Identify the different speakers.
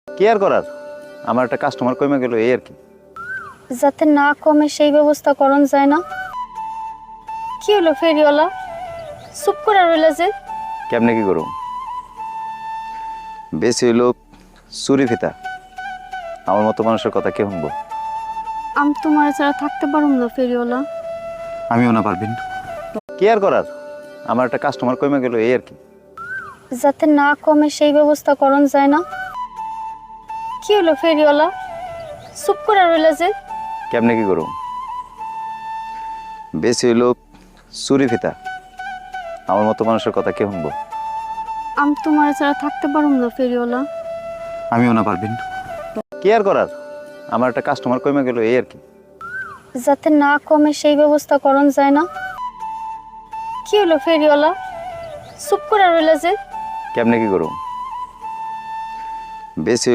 Speaker 1: কি আর করার, আমার একটা কাস্টমার কমে গেল এই আর কি।
Speaker 2: যাতে না কমে সেই ব্যবস্থা করন যায় না? কি হলো ফেরিওয়ালা, চুপ করে রইলা যে?
Speaker 1: কেমনে কি করুম, বেশি হইল চুরি ফিতা, আমার মতো মানুষের কথা কে শুনবো।
Speaker 2: আমি তোমার ছাড়া থাকতে পারুম না ফেরিওয়ালা।
Speaker 1: আমিও না পারবেন। কি আর করার, আমার একটা কাস্টমার কমে গেল এই আর কি।
Speaker 2: যাতে না কমে সেই ব্যবস্থা করন যায় না? কি হলো ফেরিওয়ালা, চুপ করে রইলা যে?
Speaker 1: কেমনে কি করুম, বেশি হইল চুরি ফিতা, আমার মতো মানুষের কথা কে শুনবো।
Speaker 2: আমি তোমার ছাড়া থাকতে পারুম না ফেরিওয়ালা।
Speaker 1: আমিও না পারবেন। কি আর করার, আমার একটা কাস্টমার কমে গেল এই আর কি।
Speaker 2: যাতে না কমে সেই ব্যবস্থা করন যায় না? কি হলো ফেরিওয়ালা, চুপ করে রইলা যে?
Speaker 1: কেমনে কি করুম, বেশি